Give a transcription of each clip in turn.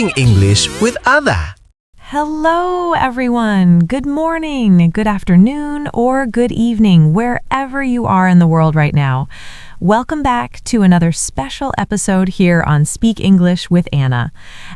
Speaking English with Ada. Hello, everyone. Good morning, good afternoon, or good evening, wherever you are in the world right now. Welcome back to another special episode here on Speak English with Anna.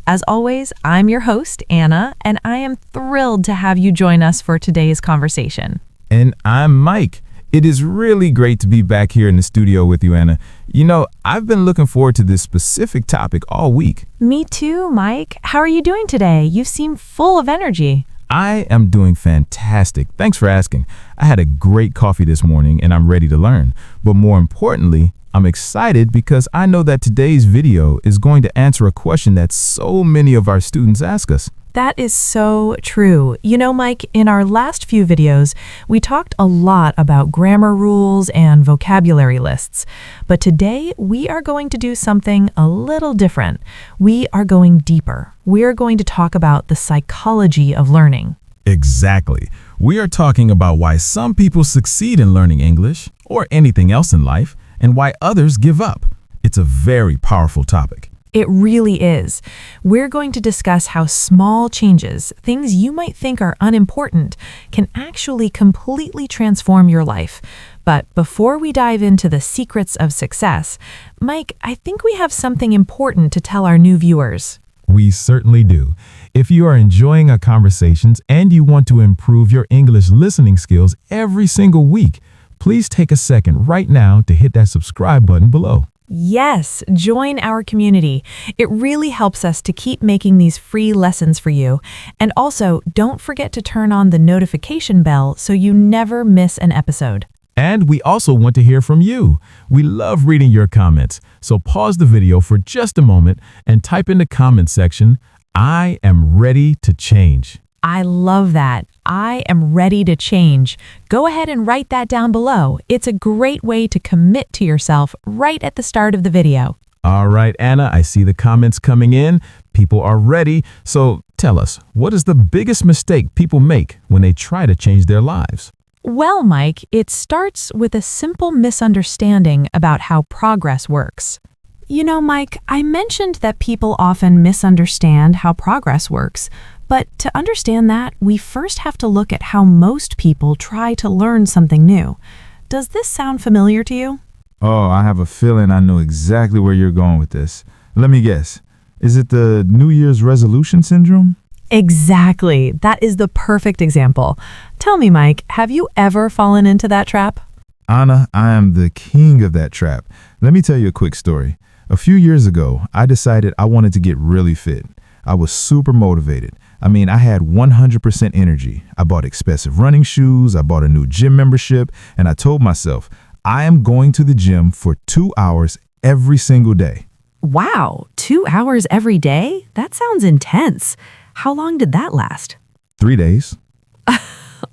As always, I'm your host, Anna, and I am thrilled to have you join us for today's conversation. And I'm Mike. It is really great to be back here in the studio with you, Anna. You know, I've been looking forward to this specific topic all week. Me too, Mike. How are you doing today? You seem full of energy. I am doing fantastic. Thanks for asking. I had a great coffee this morning and I'm ready to learn. But more importantly, I'm excited because I know that today's video is going to answer a question that so many of our students ask us. That is so true. You know, Mike, in our last few videos, we talked a lot about grammar rules and vocabulary lists. But today, we are going to do something a little different. We are going deeper. We are going to talk about the psychology of learning. Exactly. We are talking about why some people succeed in learning English or anything else in life and why others give up. It's a very powerful topic. It really is. We're going to discuss how small changes, things you might think are unimportant, can actually completely transform your life. But before we dive into the secrets of success, Mike, I think we have something important to tell our new viewers. We certainly do. If you are enjoying our conversations and you want to improve your English listening skills every single week, please take a second right now to hit that subscribe button below. Yes, join our community. It really helps us to keep making these free lessons for you. And also, don't forget to turn on the notification bell so you never miss an episode. And we also want to hear from you. We love reading your comments. So pause the video for just a moment and type in the comment section, "I am ready to change." I love that. I am ready to change. Go ahead and write that down below. It's a great way to commit to yourself right at the start of the video. All right, Anna, I see the comments coming in. People are ready. So tell us, what is the biggest mistake people make when they try to change their lives? Well, Mike, it starts with a simple misunderstanding about how progress works. You know, Mike, I mentioned that people often misunderstand how progress works. But to understand that, we first have to look at how most people try to learn something new. Does this sound familiar to you? Oh, I have a feeling I know exactly where you're going with this. Let me guess. Is it the New Year's resolution syndrome? Exactly. That is the perfect example. Tell me, Mike, have you ever fallen into that trap? Anna, I am the king of that trap. Let me tell you a quick story. A few years ago, I decided I wanted to get really fit. I was super motivated. I had 100% energy. I bought expensive running shoes, I bought a new gym membership, and I told myself, I am going to the gym for 2 hours every single day. Wow, 2 hours every day? That sounds intense. How long did that last? 3 days.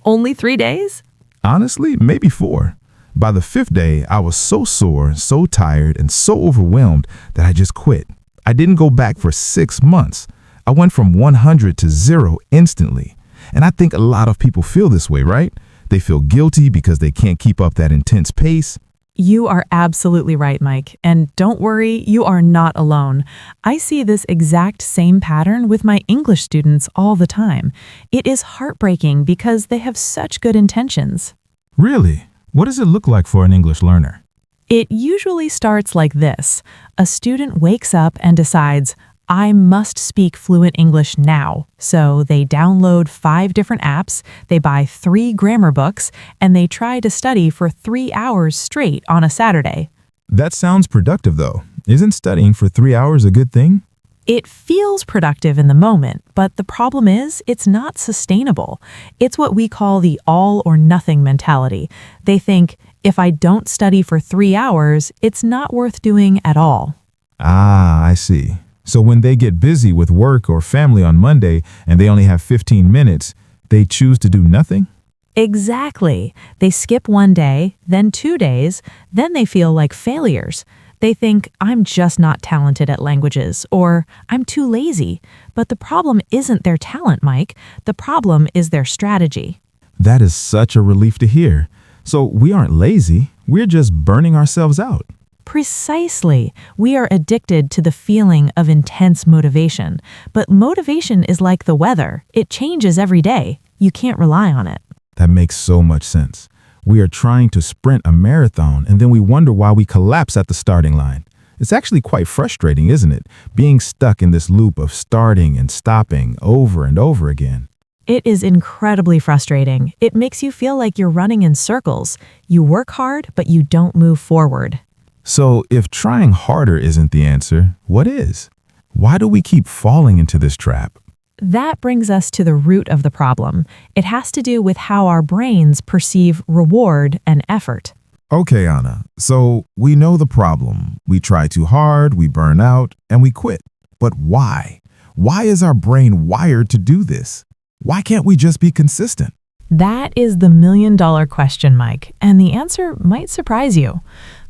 Only 3 days? Honestly, maybe 4. By the 5th day, I was so sore, so tired, and so overwhelmed that I just quit. I didn't go back for 6 months. I went from 100 to 0 instantly. And I think a lot of people feel this way, right? They feel guilty because they can't keep up that intense pace. You are absolutely right, Mike. And don't worry, you are not alone. I see this exact same pattern with my English students all the time. It is heartbreaking because they have such good intentions. Really? What does it look like for an English learner? It usually starts like this. A student wakes up and decides, I must speak fluent English now. So they download 5 different apps, they buy 3 grammar books, and they try to study for 3 hours straight on a Saturday. That sounds productive, though. Isn't studying for 3 hours a good thing? It feels productive in the moment, but the problem is it's not sustainable. It's what we call the all or nothing mentality. They think, if I don't study for 3 hours, it's not worth doing at all. Ah, I see. So when they get busy with work or family on Monday and they only have 15 minutes, they choose to do nothing? Exactly. They skip 1 day, then 2 days, then they feel like failures. They think, I'm just not talented at languages, or I'm too lazy. But the problem isn't their talent, Mike. The problem is their strategy. That is such a relief to hear. So we aren't lazy, we're just burning ourselves out. Precisely. We are addicted to the feeling of intense motivation. But motivation is like the weather. It changes every day. You can't rely on it. That makes so much sense. We are trying to sprint a marathon and then we wonder why we collapse at the starting line. It's actually quite frustrating, isn't it? Being stuck in this loop of starting and stopping over and over again. It is incredibly frustrating. It makes you feel like you're running in circles. You work hard, but you don't move forward. So if trying harder isn't the answer, what is? Why do we keep falling into this trap? That brings us to the root of the problem. It has to do with how our brains perceive reward and effort. Okay, Anna, so we know the problem. We try too hard, we burn out, and we quit. But why? Why is our brain wired to do this? Why can't we just be consistent? That is the million-dollar question, Mike, and the answer might surprise you.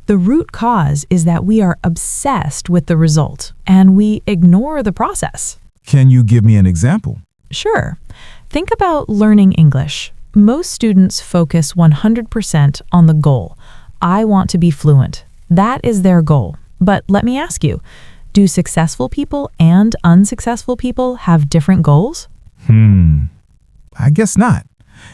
The root cause is that we are obsessed with the result, and we ignore the process. Can you give me an example? Sure. Think about learning English. Most students focus 100% on the goal. I want to be fluent. That is their goal. But let me ask you, do successful people and unsuccessful people have different goals? I guess not.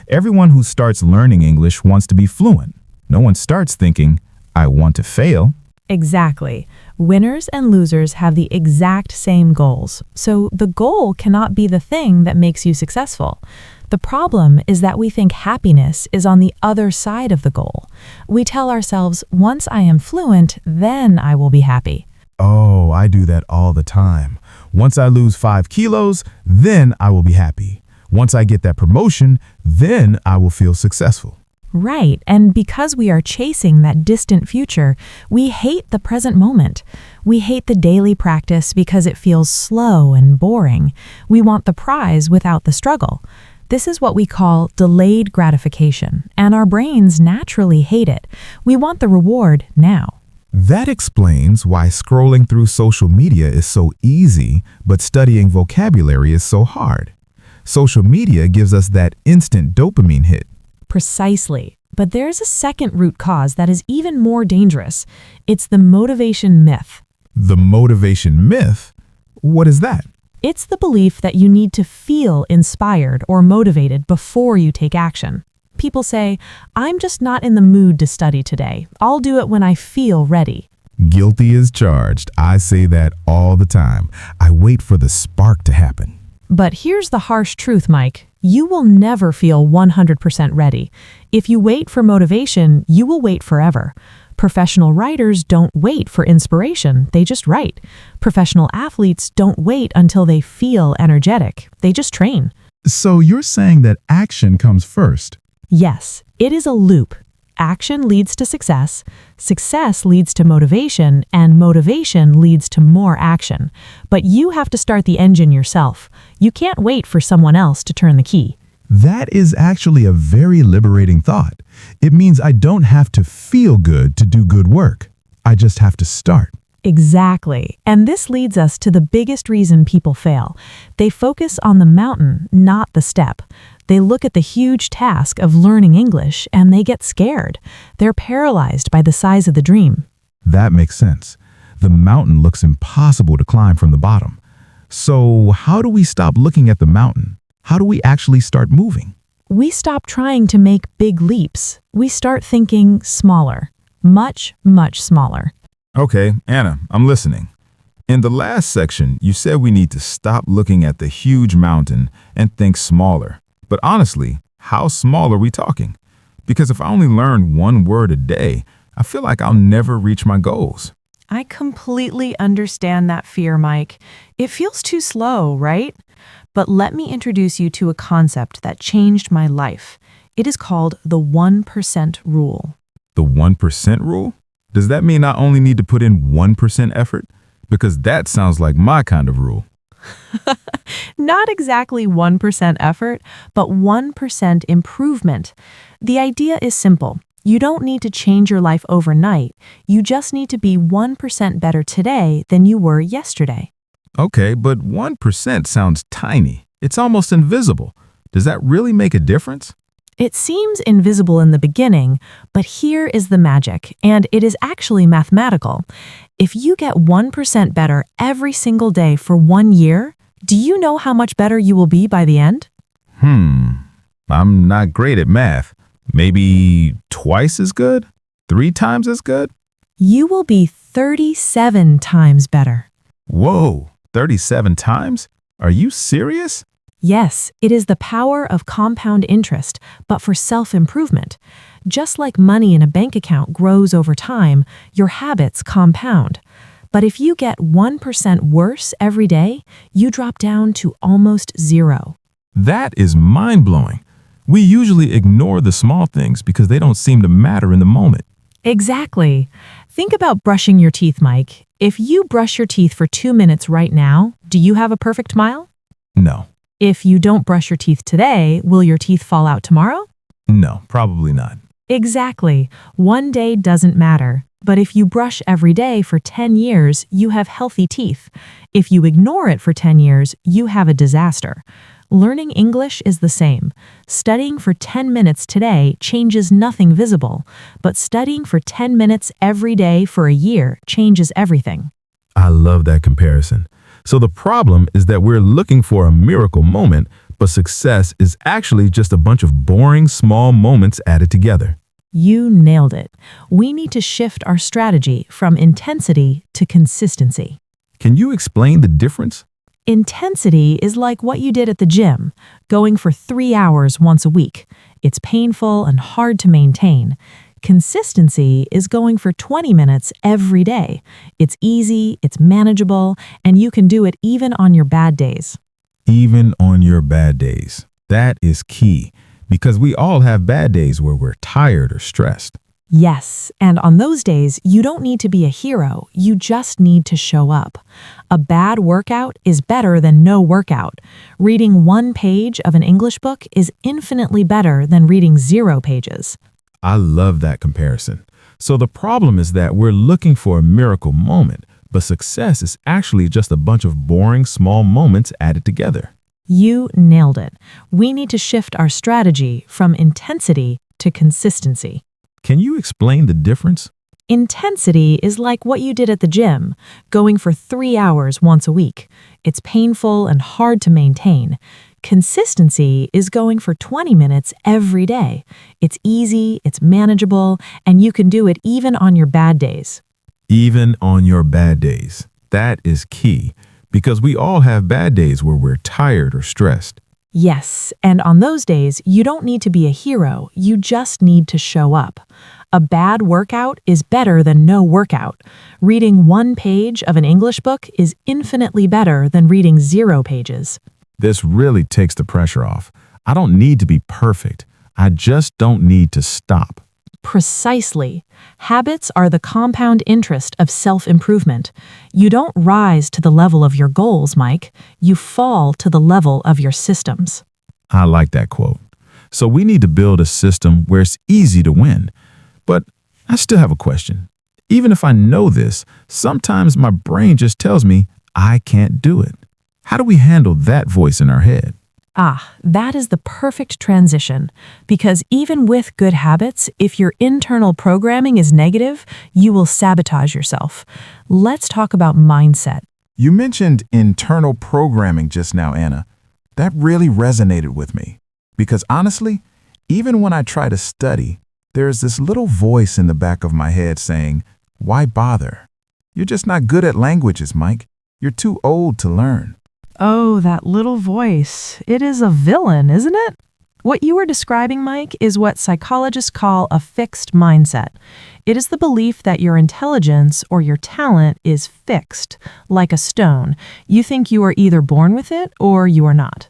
Everyone who starts learning English wants to be fluent. No one starts thinking, I want to fail. Exactly. Winners and losers have the exact same goals. So the goal cannot be the thing that makes you successful. The problem is that we think happiness is on the other side of the goal. We tell ourselves, once I am fluent, then I will be happy. Oh, I do that all the time. Once I lose 5 kilos, then I will be happy. Once I get that promotion, then I will feel successful. Right, and because we are chasing that distant future, we hate the present moment. We hate the daily practice because it feels slow and boring. We want the prize without the struggle. This is what we call delayed gratification, and our brains naturally hate it. We want the reward now. That explains why scrolling through social media is so easy, but studying vocabulary is so hard. Social media gives us that instant dopamine hit. Precisely. But there's a second root cause that is even more dangerous. It's the motivation myth. The motivation myth? What is that? It's the belief that you need to feel inspired or motivated before you take action. People say, I'm just not in the mood to study today. I'll do it when I feel ready. Guilty as charged. I say that all the time. I wait for the spark to happen. But here's the harsh truth, Mike. You will never feel 100% ready. If you wait for motivation, you will wait forever. Professional writers don't wait for inspiration, they just write. Professional athletes don't wait until they feel energetic, they just train. So you're saying that action comes first? Yes, it is a loop. Action leads to success, success leads to motivation, and motivation leads to more action. But you have to start the engine yourself. You can't wait for someone else to turn the key. That is actually a very liberating thought. It means I don't have to feel good to do good work. I just have to start. Exactly. And this leads us to the biggest reason people fail. They focus on the mountain, not the step. They look at the huge task of learning English and they get scared. They're paralyzed by the size of the dream. That makes sense. The mountain looks impossible to climb from the bottom. So how do we stop looking at the mountain? How do we actually start moving? We stop trying to make big leaps. We start thinking smaller, much, much smaller. Okay, Anna, I'm listening. In the last section, you said we need to stop looking at the huge mountain and think smaller. But honestly, how small are we talking? Because if I only learn one word a day, I feel like I'll never reach my goals. I completely understand that fear, Mike. It feels too slow, right? But let me introduce you to a concept that changed my life. It is called the 1% rule. The 1% rule? Does that mean I only need to put in 1% effort? Because that sounds like my kind of rule. Not exactly 1% effort, but 1% improvement. The idea is simple. You don't need to change your life overnight. You just need to be 1% better today than you were yesterday. Okay, but 1% sounds tiny. It's almost invisible. Does that really make a difference? It seems invisible in the beginning, but here is the magic, and it is actually mathematical. If you get 1% better every single day for 1 year, do you know how much better you will be by the end? I'm not great at math. Maybe twice as good? 3 times as good? You will be 37 times better. Whoa, 37 times? Are you serious? Yes, it is the power of compound interest, but for self-improvement. Just like money in a bank account grows over time, your habits compound. But if you get 1% worse every day, you drop down to almost zero. That is mind-blowing. We usually ignore the small things because they don't seem to matter in the moment. Exactly. Think about brushing your teeth, Mike. If you brush your teeth for 2 minutes right now, do you have a perfect smile? No. If you don't brush your teeth today, will your teeth fall out tomorrow? No, probably not. Exactly. One day doesn't matter. But if you brush every day for 10 years, you have healthy teeth. If you ignore it for 10 years, you have a disaster. Learning English is the same. Studying for 10 minutes today changes nothing visible, but studying for 10 minutes every day for a year changes everything. I love that comparison. So the problem is that we're looking for a miracle moment, but success is actually just a bunch of boring small moments added together. You nailed it. We need to shift our strategy from intensity to consistency. Can you explain the difference? Intensity is like what you did at the gym, going for 3 hours once a week. It's painful and hard to maintain. Consistency is going for 20 minutes every day. It's easy, it's manageable, and you can do it even on your bad days. Even on your bad days. That is key, because we all have bad days where we're tired or stressed. Yes, and on those days, you don't need to be a hero, you just need to show up. A bad workout is better than no workout. Reading 1 page of an English book is infinitely better than reading 0 pages. I love that comparison. So the problem is that we're looking for a miracle moment, but success is actually just a bunch of boring small moments added together. You nailed it. We need to shift our strategy from intensity to consistency. Can you explain the difference? Intensity is like what you did at the gym, going for 3 hours once a week. It's painful and hard to maintain. Consistency is going for 20 minutes every day. It's easy, it's manageable, and you can do it even on your bad days. Even on your bad days. That is key, because we all have bad days where we're tired or stressed. Yes, and on those days, you don't need to be a hero, you just need to show up. A bad workout is better than no workout. Reading 1 page of an English book is infinitely better than reading 0 pages. This really takes the pressure off. I don't need to be perfect. I just don't need to stop. Precisely. Habits are the compound interest of self-improvement. You don't rise to the level of your goals, Mike. You fall to the level of your systems. I like that quote. So we need to build a system where it's easy to win. But I still have a question. Even if I know this, sometimes my brain just tells me I can't do it. How do we handle that voice in our head? That is the perfect transition. Because even with good habits, if your internal programming is negative, you will sabotage yourself. Let's talk about mindset. You mentioned internal programming just now, Anna. That really resonated with me. Because honestly, even when I try to study, there's this little voice in the back of my head saying, "Why bother? You're just not good at languages, Mike. You're too old to learn." Oh, that little voice. It is a villain, isn't it? What you were describing, Mike, is what psychologists call a fixed mindset. It is the belief that your intelligence or your talent is fixed, like a stone. You think you are either born with it or you are not.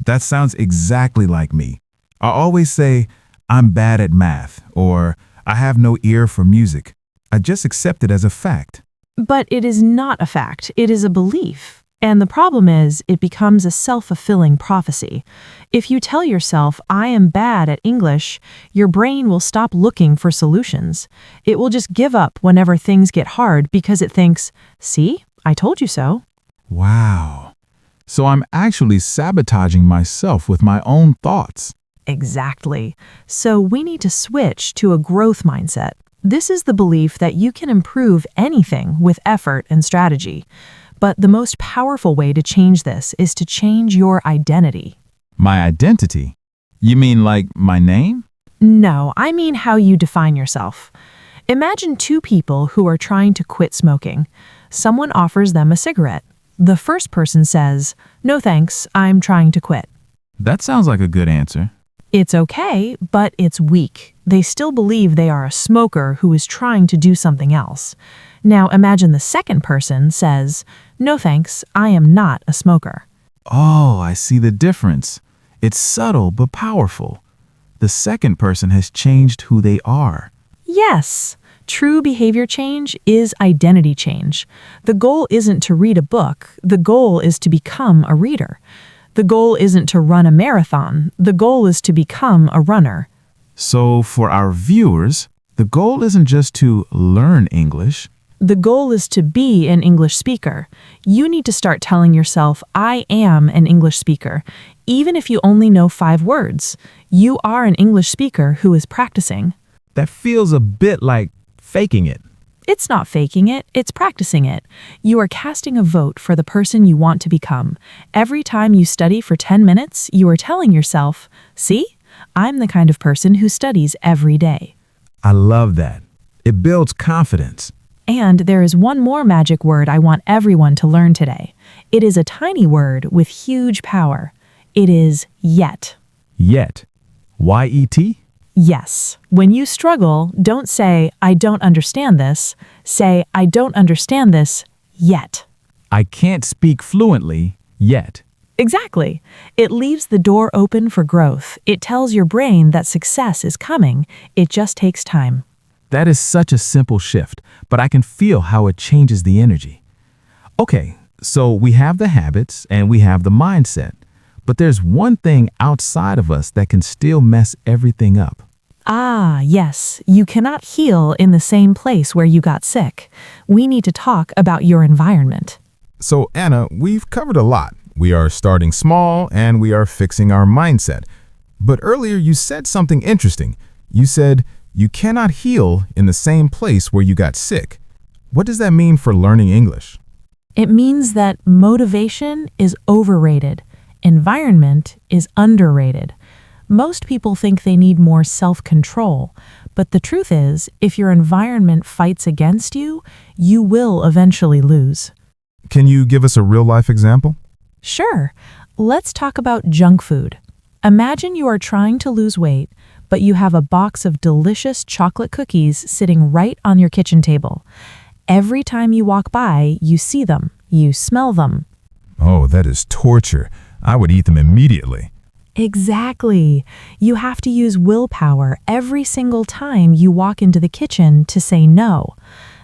That sounds exactly like me. I always say, "I'm bad at math," or "I have no ear for music." I just accept it as a fact. But it is not a fact. It is a belief. And the problem is, it becomes a self-fulfilling prophecy. If you tell yourself, "I am bad at English," your brain will stop looking for solutions. It will just give up whenever things get hard because it thinks, "See, I told you so." Wow. So I'm actually sabotaging myself with my own thoughts. Exactly. So we need to switch to a growth mindset. This is the belief that you can improve anything with effort and strategy. But the most powerful way to change this is to change your identity. My identity? You mean like my name? No, I mean how you define yourself. Imagine two people who are trying to quit smoking. Someone offers them a cigarette. The first person says, "No thanks, I'm trying to quit." That sounds like a good answer. It's okay, but it's weak. They still believe they are a smoker who is trying to do something else. Now imagine the second person says, "No thanks, I am not a smoker." Oh, I see the difference. It's subtle but powerful. The second person has changed who they are. Yes, true behavior change is identity change. The goal isn't to read a book. The goal is to become a reader. The goal isn't to run a marathon. The goal is to become a runner. So for our viewers, the goal isn't just to learn English. The goal is to be an English speaker. You need to start telling yourself, "I am an English speaker." Even if you only know 5 words, you are an English speaker who is practicing. That feels a bit like faking it. It's not faking it, it's practicing it. You are casting a vote for the person you want to become. Every time you study for 10 minutes, you are telling yourself, "See, I'm the kind of person who studies every day." I love that. It builds confidence. And there is one more magic word I want everyone to learn today. It is a tiny word with huge power. It is yet. Yet. Y-E-T? Yes. When you struggle, don't say, "I don't understand this." Say, "I don't understand this yet." I can't speak fluently yet. Exactly. It leaves the door open for growth. It tells your brain that success is coming. It just takes time. That is such a simple shift, but I can feel how it changes the energy. Okay, so we have the habits and we have the mindset, but there's one thing outside of us that can still mess everything up. Ah, yes. You cannot heal in the same place where you got sick. We need to talk about your environment. So, Anna, we've covered a lot. We are starting small and we are fixing our mindset. But earlier you said something interesting. You said you cannot heal in the same place where you got sick. What does that mean for learning English? It means that motivation is overrated. Environment is underrated. Most people think they need more self-control, but the truth is, if your environment fights against you, you will eventually lose. Can you give us a real-life example? Sure. Let's talk about junk food. Imagine you are trying to lose weight, but you have a box of delicious chocolate cookies sitting right on your kitchen table. Every time you walk by, you see them, you smell them. Oh, that is torture. I would eat them immediately. Exactly. You have to use willpower every single time you walk into the kitchen to say no.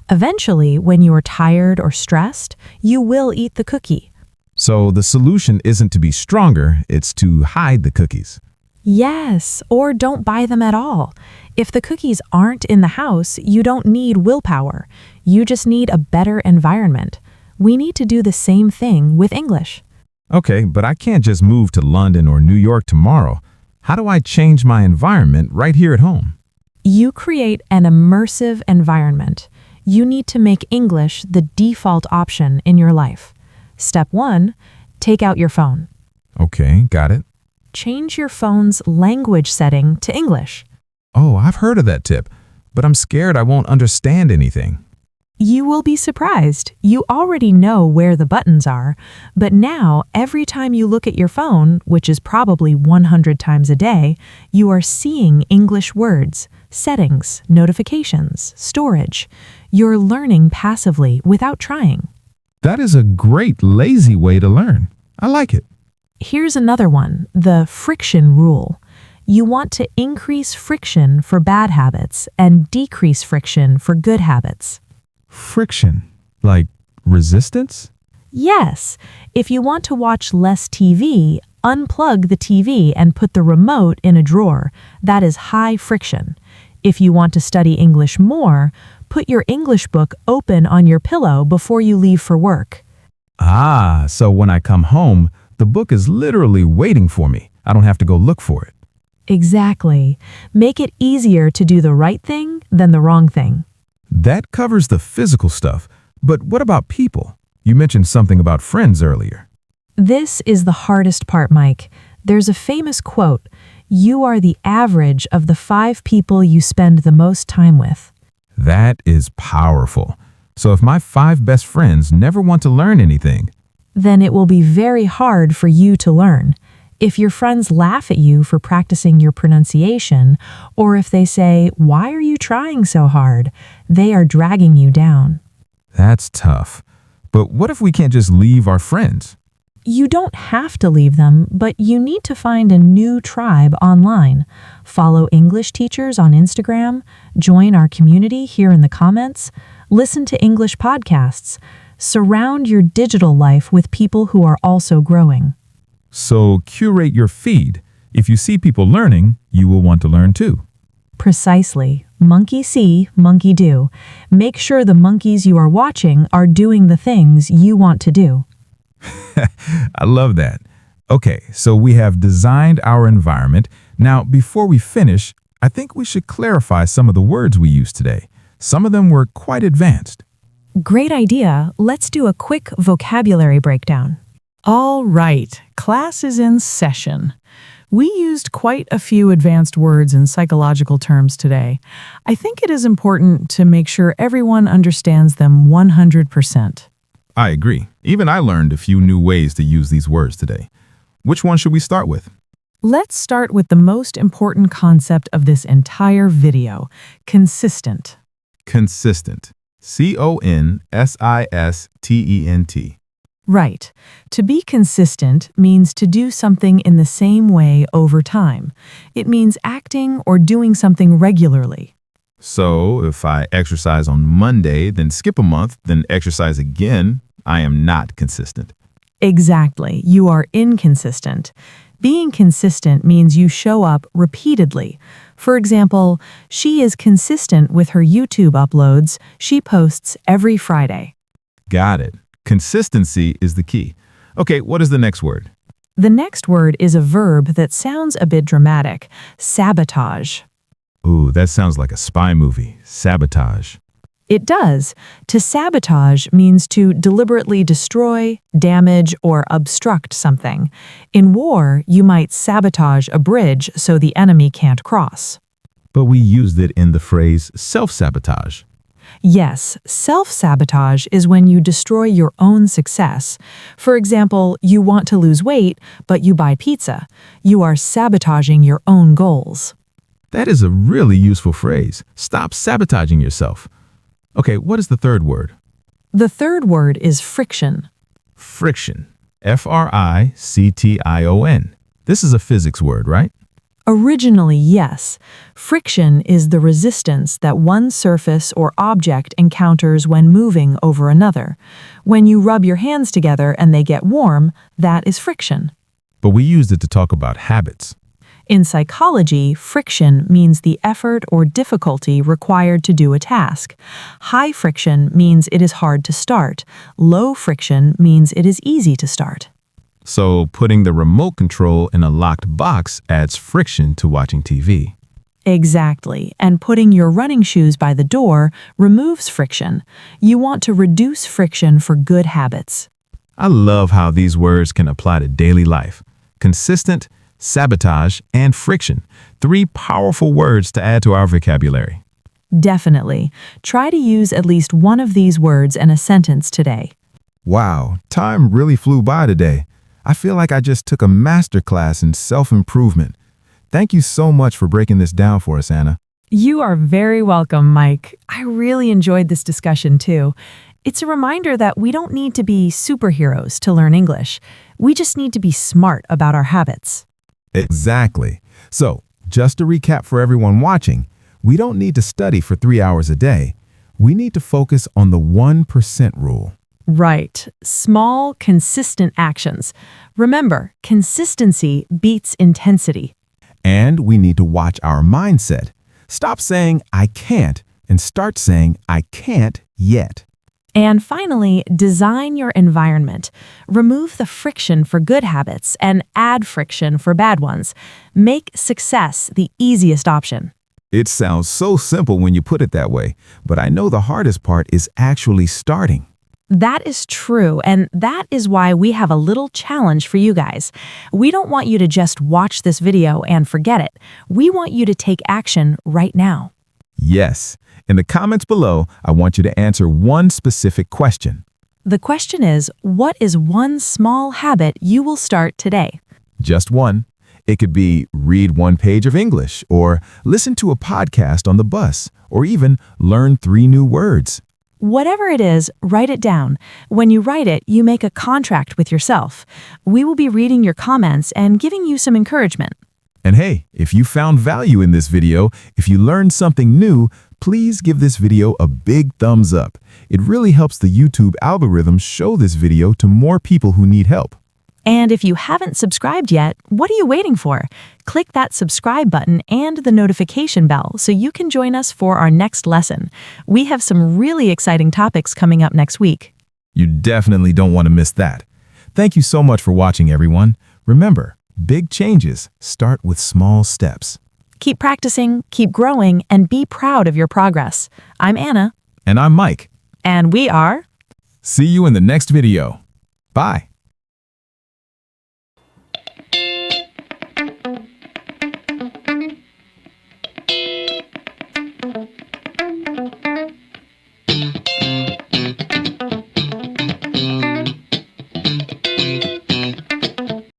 Eventually, when you are tired or stressed, you will eat the cookie. So the solution isn't to be stronger, it's to hide the cookies. Yes, or don't buy them at all. If the cookies aren't in the house, you don't need willpower. You just need a better environment. We need to do the same thing with English. Okay, but I can't just move to London or New York tomorrow. How do I change my environment right here at home? You create an immersive environment. You need to make English the default option in your life. Step 1, take out your phone. Okay, got it. Change your phone's language setting to English. Oh, I've heard of that tip, but I'm scared I won't understand anything. You will be surprised. You already know where the buttons are, but now every time you look at your phone, which is probably 100 times a day, you are seeing English words, settings, notifications, storage. You're learning passively without trying. That is a great, lazy way to learn. I like it. Here's another one, the friction rule. You want to increase friction for bad habits and decrease friction for good habits. Friction, like resistance? Yes, if you want to watch less TV, unplug the TV and put the remote in a drawer. That is high friction. If you want to study English more, put your English book open on your pillow before you leave for work. Ah, so when I come home, the book is literally waiting for me. I don't have to go look for it. Exactly. Make it easier to do the right thing than the wrong thing. That covers the physical stuff, but what about people? You mentioned something about friends earlier. This is the hardest part, Mike. There's a famous quote, "You are the average of the 5 people you spend the most time with." That is powerful. So if my 5 best friends never want to learn anything, Then it will be very hard for you to learn. If your friends laugh at you for practicing your pronunciation, or if they say, "Why are you trying so hard?" they are dragging you down. that's tough. But what if we can't just leave our friends? You don't have to leave them, but you need to find a new tribe online. Follow English teachers on Instagram, join our community here in the comments, listen to English podcasts. Surround your digital life with people who are also growing. So curate your feed. If you see people learning, you will want to learn too. Precisely. Monkey see, monkey do. Make sure the monkeys you are watching are doing the things you want to do. I love that. Okay, so we have designed our environment. Now, before we finish, I think we should clarify some of the words we used today. Some of them were quite advanced. Great idea. Let's do a quick vocabulary breakdown. All right, class is in session. We used quite a few advanced words and psychological terms today. I think it is important to make sure everyone understands them 100%. I agree. Even I learned a few new ways to use these words today. Which one should we start with? Let's start with the most important concept of this entire video, consistent. Consistent. Consistent. Right. To be consistent means to do something in the same way over time. It means acting or doing something regularly. So if I exercise on Monday, then skip a month, then exercise again, I am not consistent. Exactly. You are inconsistent. Being consistent means you show up repeatedly. For example, she is consistent with her YouTube uploads. She posts every Friday. Got it. Consistency is the key. Okay, what is the next word? The next word is a verb that sounds a bit dramatic, sabotage. Ooh, that sounds like a spy movie. Sabotage. It does. To sabotage means to deliberately destroy, damage, or obstruct something. In war, you might sabotage a bridge so the enemy can't cross. But we used it in the phrase self-sabotage. Yes, self-sabotage is when you destroy your own success. For example, you want to lose weight, but you buy pizza. You are sabotaging your own goals. That is a really useful phrase. Stop sabotaging yourself. Okay, what is the third word? The third word is friction. Friction. Friction. This is a physics word, right? Originally, yes. Friction is the resistance that one surface or object encounters when moving over another. When you rub your hands together and they get warm, that is friction. But we used it to talk about habits. In psychology, friction means the effort or difficulty required to do a task. High friction means it is hard to start. Low friction means it is easy to start. So putting the remote control in a locked box adds friction to watching TV. Exactly, and putting your running shoes by the door removes friction. You want to reduce friction for good habits. I love how these words can apply to daily life. Consistent, sabotage, and friction. 3 powerful words to add to our vocabulary. Definitely. Try to use at least one of these words in a sentence today. Wow, time really flew by today. I feel like I just took a master class in self-improvement. Thank you so much for breaking this down for us, Anna. You are very welcome, Mike. I really enjoyed this discussion too. It's a reminder that we don't need to be superheroes to learn English. We just need to be smart about our habits. Exactly. So, just to recap for everyone watching, we don't need to study for 3 hours a day. We need to focus on the 1% rule. Right. Small, consistent actions. Remember, consistency beats intensity. And we need to watch our mindset. Stop saying, I can't, and start saying, I can't yet. And finally, design your environment. Remove the friction for good habits and add friction for bad ones. Make success the easiest option. It sounds so simple when you put it that way, but I know the hardest part is actually starting. That is true, and that is why we have a little challenge for you guys. We don't want you to just watch this video and forget it. We want you to take action right now. Yes. In the comments below, I want you to answer one specific question. The question is, what is one small habit you will start today? Just one. It could be read one page of English, or listen to a podcast on the bus, or even learn 3 new words. Whatever it is, write it down. When you write it, you make a contract with yourself. We will be reading your comments and giving you some encouragement. And hey, if you found value in this video, if you learned something new, please give this video a big thumbs up. It really helps the YouTube algorithm show this video to more people who need help. And if you haven't subscribed yet, what are you waiting for? Click that subscribe button and the notification bell so you can join us for our next lesson. We have some really exciting topics coming up next week. You definitely don't want to miss that. Thank you so much for watching, everyone. Remember, big changes start with small steps. Keep practicing, keep growing, and be proud of your progress. I'm Anna. And I'm Mike. And we are... See you in the next video. Bye.